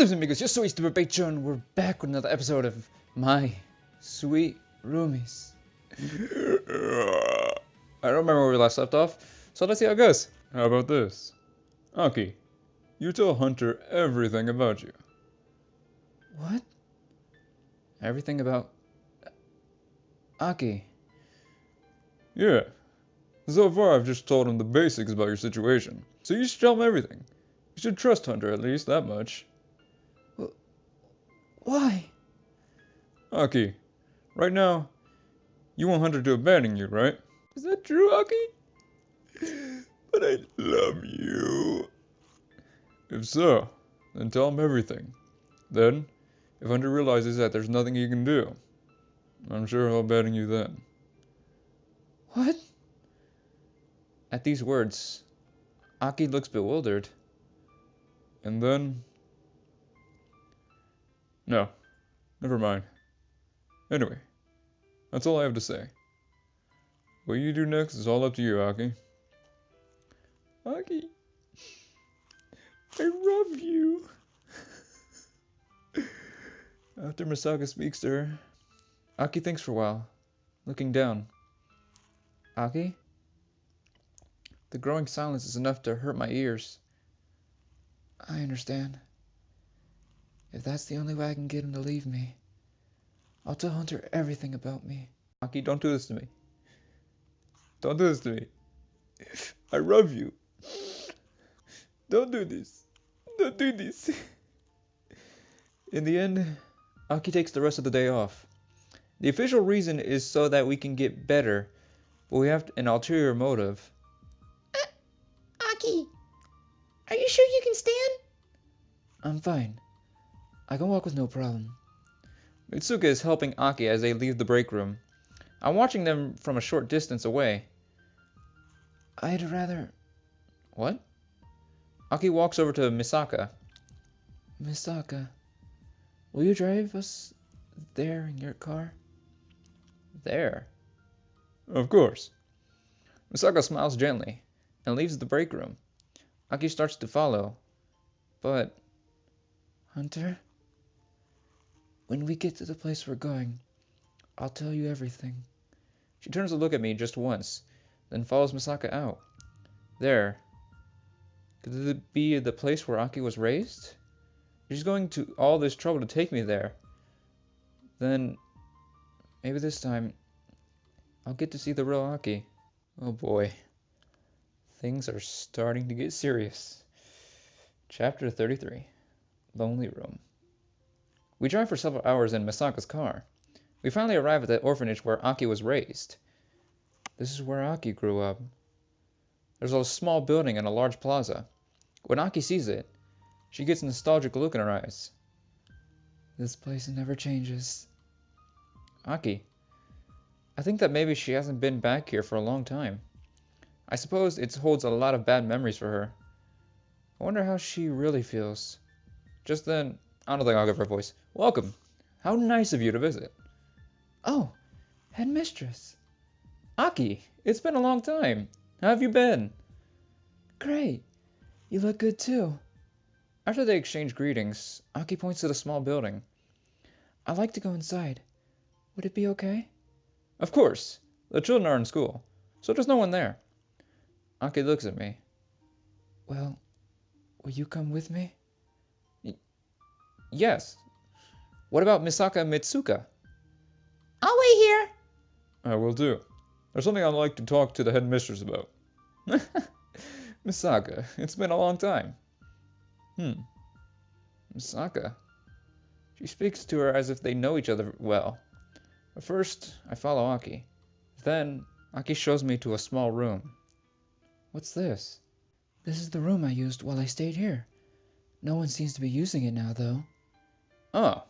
Hola amigos, yo soy Stupid Joe and we're back with another episode of My Sweet Roomies. I don't remember where we last left off, so let's see how it goes. How about this? Aki, you tell Hunter everything about you. What? Everything about... Aki? Yeah. So far I've just told him the basics about your situation, so you should tell him everything. You should trust Hunter at least that much. Why? Aki, right now, you want Hunter to abandon you, right? Is that true, Aki? But I love you. If so, then tell him everything. Then, if Hunter realizes that there's nothing he can do, I'm sure he'll abandon you then. What? At these words, Aki looks bewildered. And then... No, never mind. Anyway, that's all I have to say. What you do next is all up to you, Aki. Aki, I love you. After Misaka speaks to her, Aki thinks for a while, looking down. Aki? The growing silence is enough to hurt my ears. I understand. If that's the only way I can get him to leave me, I'll tell Hunter everything about me. Aki, don't do this to me. Don't do this to me. I love you. Don't do this. Don't do this. In the end, Aki takes the rest of the day off. The official reason is so that we can get better, but we have an ulterior motive. Aki, are you sure you can stand? I'm fine. I can walk with no problem. Mitsuka is helping Aki as they leave the break room. I'm watching them from a short distance away. I'd rather... What? Aki walks over to Misaka. Misaka, will you drive us there in your car? There? Of course. Misaka smiles gently and leaves the break room. Aki starts to follow. But... Hunter? When we get to the place we're going, I'll tell you everything. She turns to look at me just once, then follows Misaka out. There. Could it be the place where Aki was raised? She's going to all this trouble to take me there. Then, maybe this time, I'll get to see the real Aki. Oh boy. Things are starting to get serious. Chapter 33. Lonely Room. We drive for several hours in Misaka's car. We finally arrive at the orphanage where Aki was raised. This is where Aki grew up. There's a small building and a large plaza. When Aki sees it, she gets a nostalgic look in her eyes. This place never changes. Aki, I think that maybe she hasn't been back here for a long time. I suppose it holds a lot of bad memories for her. I wonder how she really feels. Just then, I don't think I'll give her a voice. Welcome. How nice of you to visit. Oh, headmistress. Aki, it's been a long time. How have you been? Great. You look good too. After they exchange greetings, Aki points to the small building. I'd like to go inside. Would it be okay? Of course. The children are in school, so there's no one there. Aki looks at me. Well, will you come with me? Yes. What about Misaka and Mitsuka? I'll wait here. I will do. There's something I'd like to talk to the headmistress about. Misaka, it's been a long time. Misaka. She speaks to her as if they know each other well. At first, I follow Aki. Then, Aki shows me to a small room. What's this? This is the room I used while I stayed here. No one seems to be using it now, though. Oh,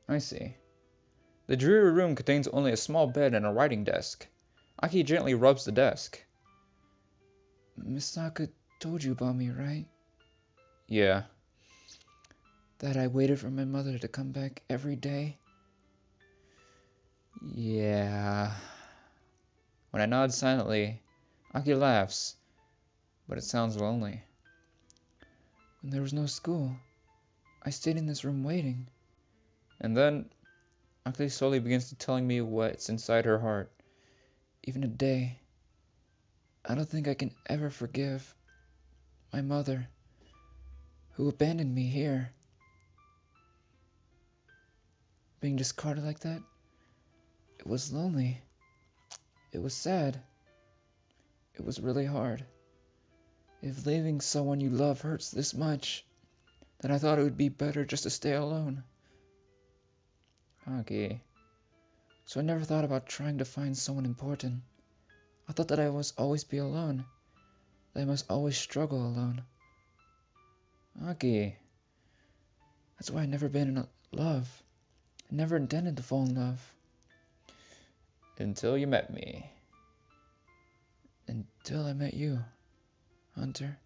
I see. The dreary room contains only a small bed and a writing desk. Aki gently rubs the desk. Misaka told you about me, right? Yeah. That I waited for my mother to come back every day? Yeah. When I nod silently, Aki laughs, but it sounds lonely. When there was no school, I stayed in this room waiting. And then Aki slowly begins to telling me what's inside her heart. Even today, I don't think I can ever forgive my mother, who abandoned me here. Being discarded like that, it was lonely. It was sad. It was really hard. If leaving someone you love hurts this much, then I thought it would be better just to stay alone. Okay. So I never thought about trying to find someone important. I thought that I must always be alone. That I must always struggle alone. Okay. That's why I never been in love. I never intended to fall in love. Until you met me. Until I met you, Hunter.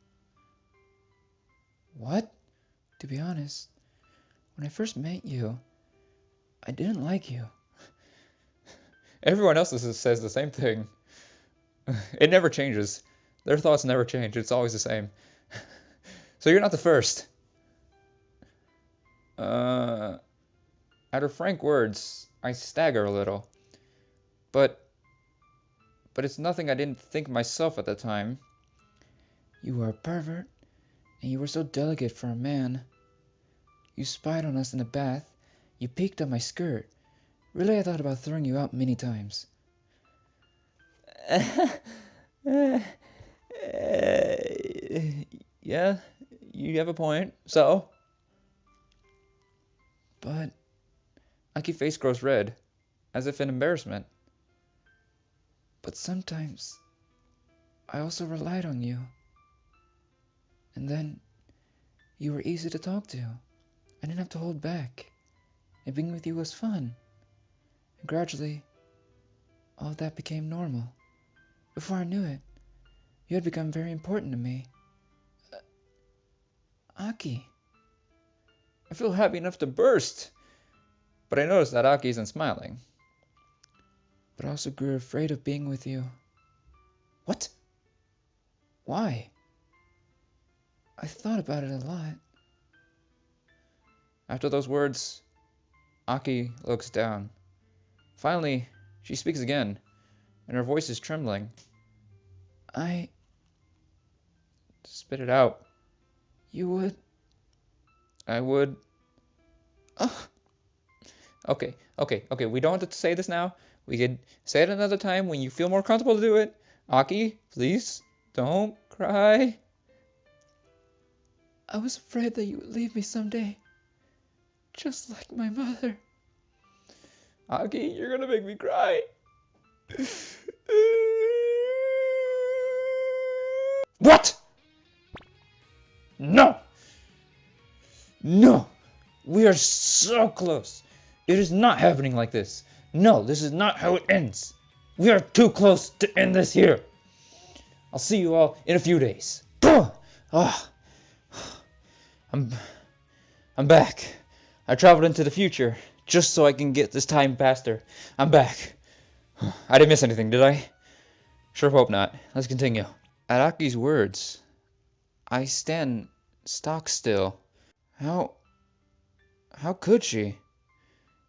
What? To be honest, when I first met you, I didn't like you. Everyone else says the same thing. It never changes. Their thoughts never change. It's always the same. So you're not the first. At her frank words, I stagger a little. But it's nothing I didn't think myself at the time. You were a pervert, and you were so delicate for a man. You spied on us in the bath. You peeked on my skirt. Really, I thought about throwing you out many times. Yeah, you have a point. So? But Aki's face grows red, as if in embarrassment. But sometimes I also relied on you. And then you were easy to talk to. I didn't have to hold back. And being with you was fun. And gradually, all of that became normal. Before I knew it, you had become very important to me. Aki. I feel happy enough to burst. But I notice that Aki isn't smiling. But I also grew afraid of being with you. What? Why? I thought about it a lot. After those words, Aki looks down. Finally, she speaks again, and her voice is trembling. Spit it out. You would? I would. Oh. Okay. We don't have to say this now. We could say it another time when you feel more comfortable to do it. Aki, please, don't cry. I was afraid that you would leave me someday. Just like my mother. Aki, you're gonna make me cry. What? No! No! We are so close. It is not happening like this. No, this is not how it ends. We are too close to end this here. I'll see you all in a few days. Oh, I'm back. I traveled into the future just so I can get this time faster. I'm back. I didn't miss anything, did I? Sure hope not. Let's continue. At Aki's words, I stand stock still. How could she?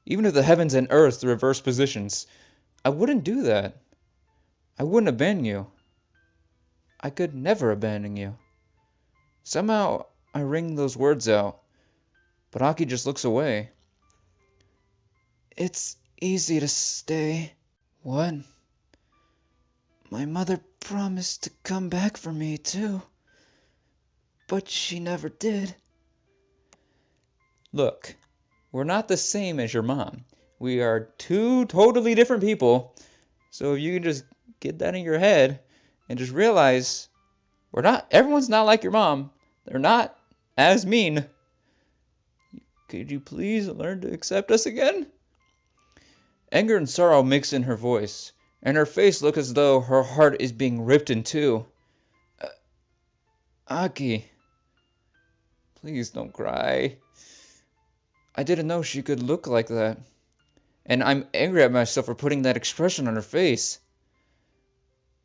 Even if the heavens and earth reverse positions, I wouldn't do that. I wouldn't abandon you. I could never abandon you. Somehow, I wring those words out, but Aki just looks away. It's easy to stay. What? My mother promised to come back for me, too. But she never did. Look, we're not the same as your mom. We are two totally different people. So if you can just get that in your head and just realize everyone's not like your mom. They're not as mean. Could you please learn to accept us again? Anger and sorrow mix in her voice, and her face looks as though her heart is being ripped in two. Aki, please don't cry. I didn't know she could look like that. And I'm angry at myself for putting that expression on her face.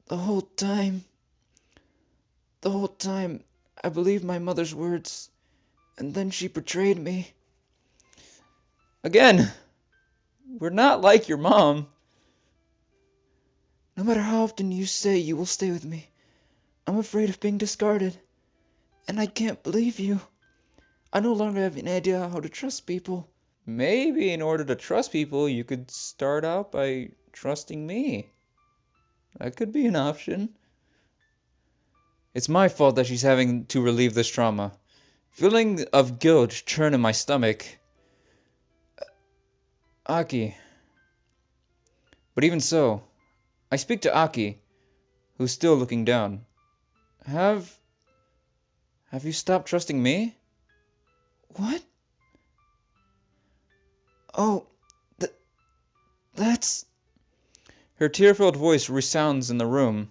The whole time, I believed my mother's words. and then she betrayed me. Again, we're not like your mom. No matter how often you say you will stay with me, I'm afraid of being discarded. And I can't believe you. I no longer have any idea how to trust people. Maybe in order to trust people, you could start out by trusting me. That could be an option. It's my fault that she's having to relieve this trauma. Feeling of guilt churn in my stomach. Aki. But even so, I speak to Aki, who's still looking down. Have you stopped trusting me? What? Oh, that's... Her tear-filled voice resounds in the room.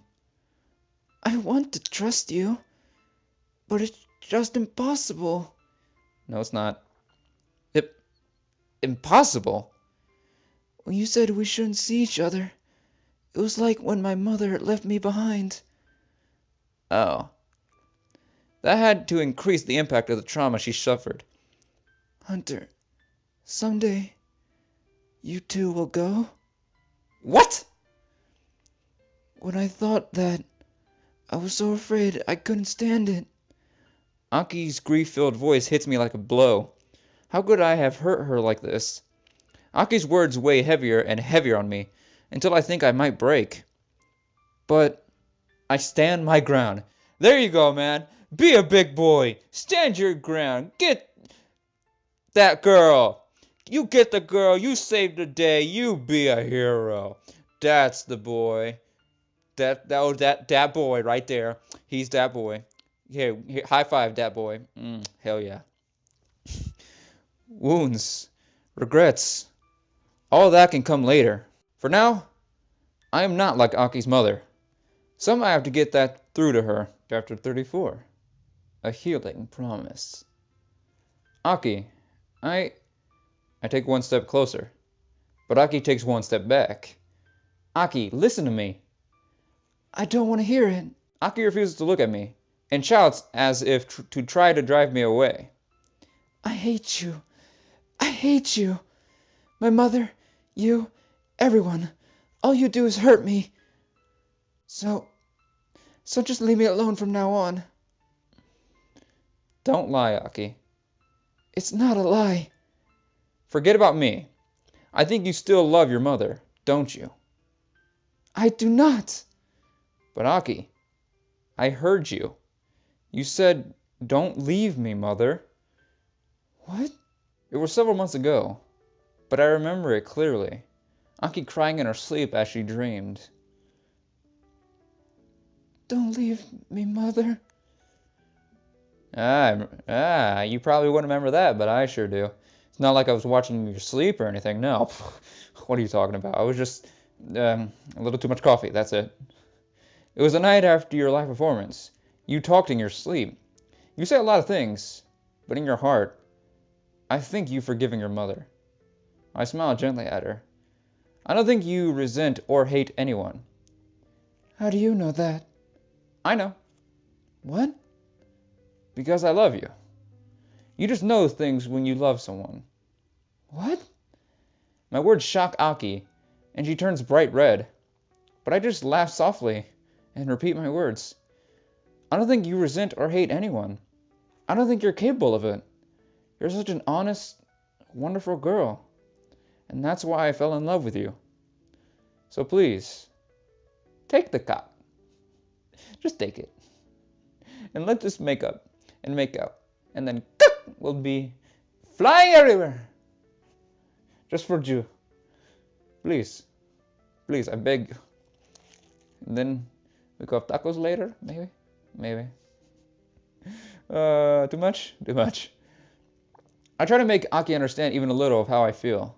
I want to trust you, but it's just impossible. No, it's not. Impossible? When you said we shouldn't see each other, it was like when my mother left me behind. Oh. That had to increase the impact of the trauma she suffered. Hunter, someday, you too will go? What? When I thought that, I was so afraid I couldn't stand it. Aki's grief-filled voice hits me like a blow. How could I have hurt her like this? Aki's words weigh heavier and heavier on me, until I think I might break. But I stand my ground. There you go, man. Be a big boy. Stand your ground. Get that girl. You get the girl. You save the day. You be a hero. That's the boy. That boy right there. He's that boy. Here, high five, that boy. Hell yeah. Wounds, regrets, all that can come later. For now, I am not like Aki's mother. Somehow I have to get that through to her. Chapter 34. A healing promise. Aki, I take one step closer, but Aki takes one step back. Aki, listen to me. I don't want to hear it. Aki refuses to look at me, and shouts as if to try to drive me away. I hate you. I hate you. My mother, you, everyone. All you do is hurt me. So just leave me alone from now on. Don't lie, Aki. It's not a lie. Forget about me. I think you still love your mother, don't you? I do not. But Aki, I heard you. You said, "Don't leave me, mother." What? It was several months ago, but I remember it clearly. Aki crying in her sleep as she dreamed. Don't leave me, mother. You probably wouldn't remember that, but I sure do. It's not like I was watching you sleep or anything, no. What are you talking about? I was just, a little too much coffee, that's it. It was the night after your live performance. You talked in your sleep. You say a lot of things, but in your heart, I think you've forgiven your mother. I smiled gently at her. I don't think you resent or hate anyone. How do you know that? I know. What? Because I love you. You just know things when you love someone. What? My words shock Aki, and she turns bright red. But I just laugh softly and repeat my words. I don't think you resent or hate anyone. I don't think you're capable of it. You're such an honest, wonderful girl. And that's why I fell in love with you. So please, take the cock. Just take it. And let's just make up and make out. And then we'll be flying everywhere. Just for you. Please. Please, I beg you. And then we go have tacos later, maybe? Maybe. Too much? Too much. I try to make Aki understand even a little of how I feel.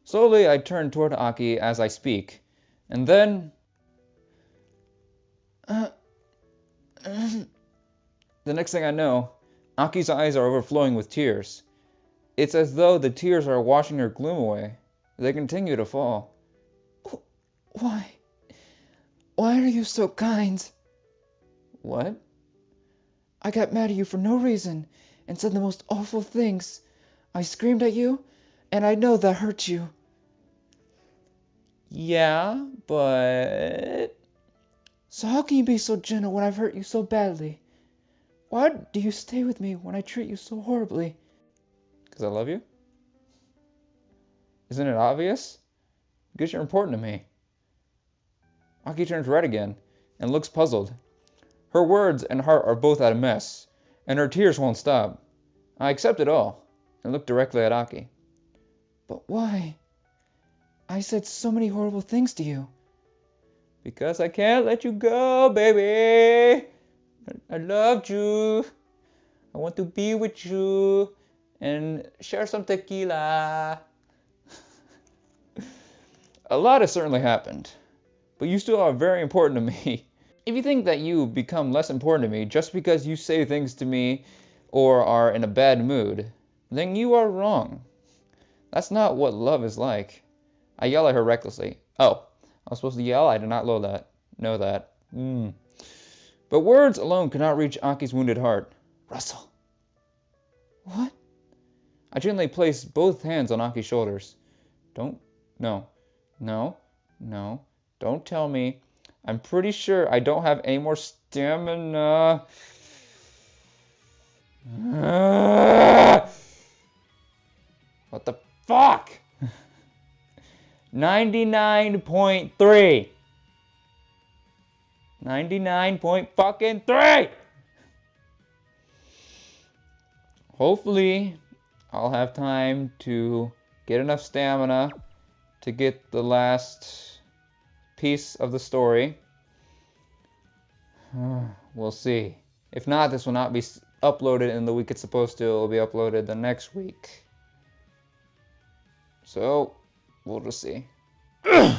Slowly, I turn toward Aki as I speak. And then... The next thing I know, Aki's eyes are overflowing with tears. It's as though the tears are washing her gloom away. They continue to fall. Why? Why are you so kind? What? I got mad at you for no reason, and said the most awful things. I screamed at you, and I know that hurt you. Yeah, but... So how can you be so gentle when I've hurt you so badly? Why do you stay with me when I treat you so horribly? Because I love you? Isn't it obvious? Because you're important to me. Aki turns red again and looks puzzled. Her words and heart are both at a mess, and her tears won't stop. I accept it all and look directly at Aki. But why? I said so many horrible things to you. Because I can't let you go, baby. I loved you. I want to be with you and share some tequila. A lot has certainly happened, but you still are very important to me. If you think that you become less important to me just because you say things to me or are in a bad mood, then you are wrong. That's not what love is like. I yell at her recklessly. Oh, I was supposed to yell? I did not know that. But words alone cannot reach Aki's wounded heart. Russell. What? I gently place both hands on Aki's shoulders. No, don't tell me. I'm pretty sure I don't have any more stamina. What the fuck? 99.3. 99.3. Hopefully, I'll have time to get enough stamina to get the last piece of the story. We'll see. If not, this will not be uploaded in the week it's supposed to. It will be uploaded the next week. So, we'll just see. I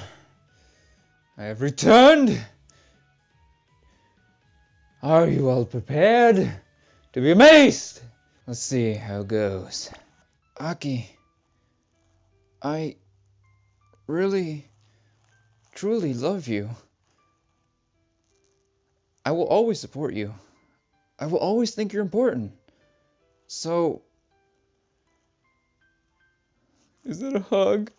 have returned. Are you all prepared to be amazed? Let's see how it goes. Aki, I really, truly love you. I will always support you. I will always think you're important. So... Is that a hug?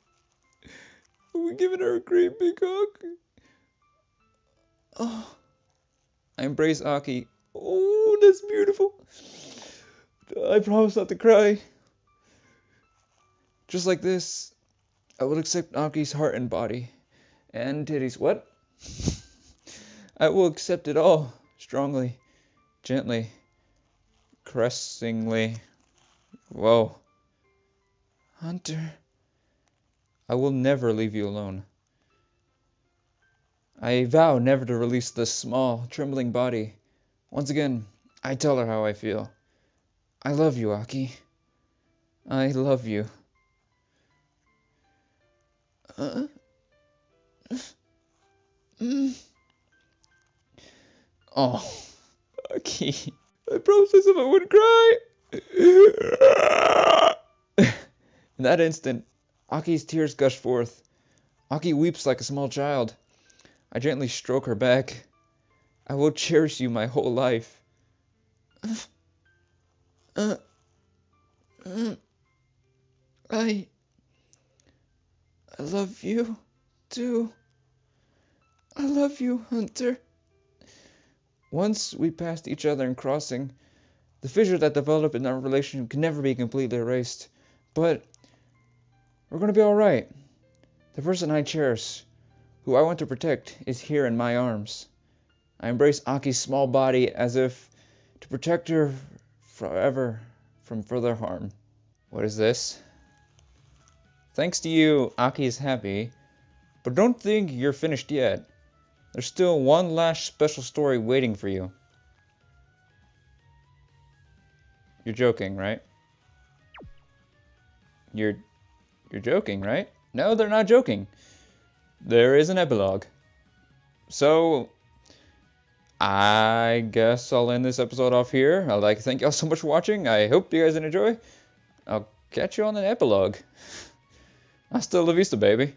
Are we giving her a great big hug? Oh, I embrace Aki. Oh, that's beautiful. I promise not to cry. Just like this, I will accept Aki's heart and body. And titties. What? I will accept it all. Strongly. Gently. Caressingly. Whoa. Hunter. I will never leave you alone. I vow never to release this small, trembling body. Once again, I tell her how I feel. I love you, Aki. I love you. Oh, Aki. I promised myself I wouldn't cry. In that instant, Aki's tears gush forth. Aki weeps like a small child. I gently stroke her back. I will cherish you my whole life. I love you, too. I love you, Hunter. Once we passed each other in crossing, the fissure that developed in our relationship can never be completely erased. But we're going to be alright. The person I cherish, who I want to protect, is here in my arms. I embrace Aki's small body as if to protect her forever from further harm. What is this? Thanks to you, Aki is happy, but don't think you're finished yet. There's still one last special story waiting for you. You're joking, right? You're joking, right? No, they're not joking. There is an epilogue. So, I guess I'll end this episode off here. I'd like to thank y'all so much for watching. I hope you guys enjoy. I'll catch you on an epilogue. Hasta la vista, baby.